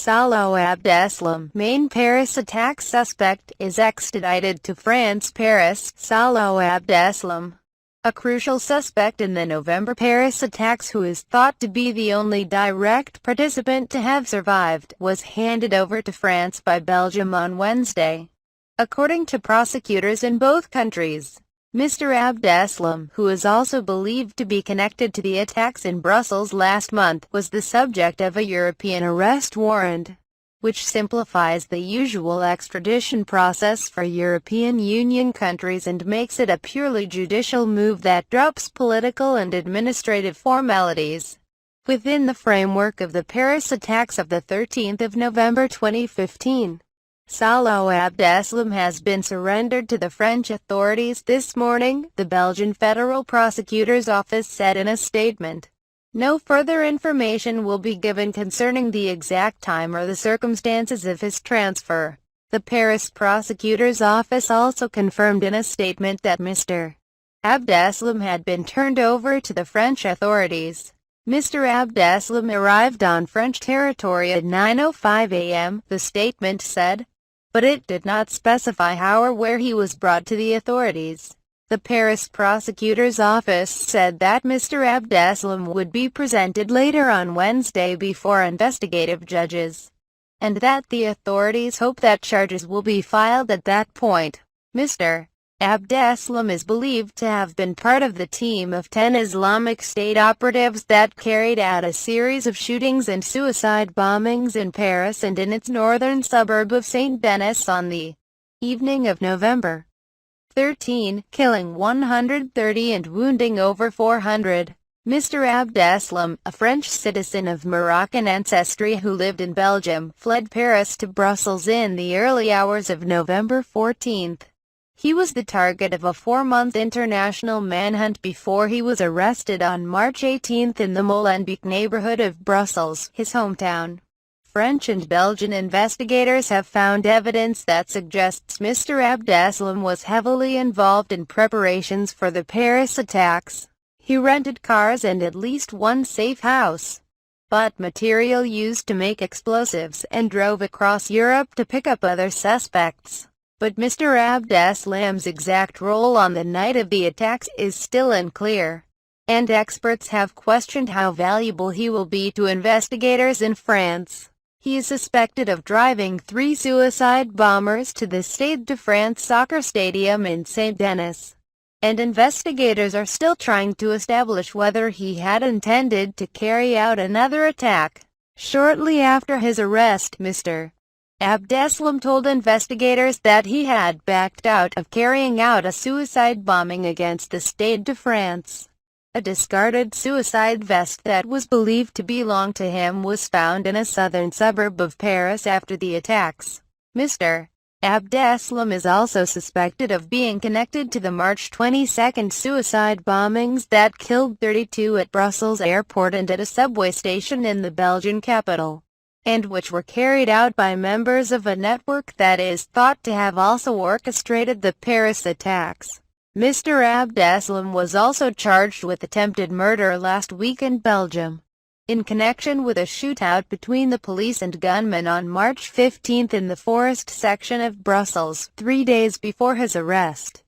Salah Abdeslam, main Paris attack suspect, is extradited to France. Paris. Salah Abdeslam, a crucial suspect in the November Paris attacks who is thought to be the only direct participant to have survived, was handed over to France by Belgium on Wednesday. According to prosecutors in both countries, Mr. Abdeslam, who is also believed to be connected to the attacks in Brussels last month, was the subject of a European arrest warrant, which simplifies the usual extradition process for European Union countries and makes it a purely judicial move that drops political and administrative formalities. Within the framework of the Paris attacks of the 13th of November 2015, Salah Abdeslam has been surrendered to the French authorities this morning, the Belgian Federal Prosecutor's Office said in a statement. No further information will be given concerning the exact time or the circumstances of his transfer. The Paris Prosecutor's Office also confirmed in a statement that Mr. Abdeslam had been turned over to the French authorities. Mr. Abdeslam arrived on French territory at 9:05 a.m., the statement said, but it did not specify how or where he was brought to the authorities. The Paris Prosecutor's Office said that Mr. Abdeslam would be presented later on Wednesday before investigative judges, and that the authorities hope that charges will be filed at that point. Mr. Abdeslam is believed to have been part of the team of 10 Islamic State operatives that carried out a series of shootings and suicide bombings in Paris and in its northern suburb of Saint-Denis on the evening of November 13, killing 130 and wounding over 400. Mr. Abdeslam, a French citizen of Moroccan ancestry who lived in Belgium, fled Paris to Brussels in the early hours of November 14. He was the target of a 4-month international manhunt before he was arrested on March 18 in the Molenbeek neighborhood of Brussels, his hometown. French and Belgian investigators have found evidence that suggests Mr. Abdeslam was heavily involved in preparations for the Paris attacks. He rented cars and at least one safe house, bought material used to make explosives, and drove across Europe to pick up other suspects. But Mr. Abdeslam's exact role on the night of the attacks is still unclear, and experts have questioned how valuable he will be to investigators in France. He is suspected of driving 3 suicide bombers to the Stade de France soccer stadium in Saint-Denis, and investigators are still trying to establish whether he had intended to carry out another attack. Shortly after his arrest, Mr. Abdeslam told investigators that he had backed out of carrying out a suicide bombing against the Stade de France. A discarded suicide vest that was believed to belong to him was found in a southern suburb of Paris after the attacks. Mr. Abdeslam is also suspected of being connected to the March 22 suicide bombings that killed 32 at Brussels airport and at a subway station in the Belgian capital, and which were carried out by members of a network that is thought to have also orchestrated the Paris attacks. Mr. Abdeslam was also charged with attempted murder last week in Belgium, in connection with a shootout between the police and gunmen on March 15 in the forest section of Brussels, 3 days before his arrest.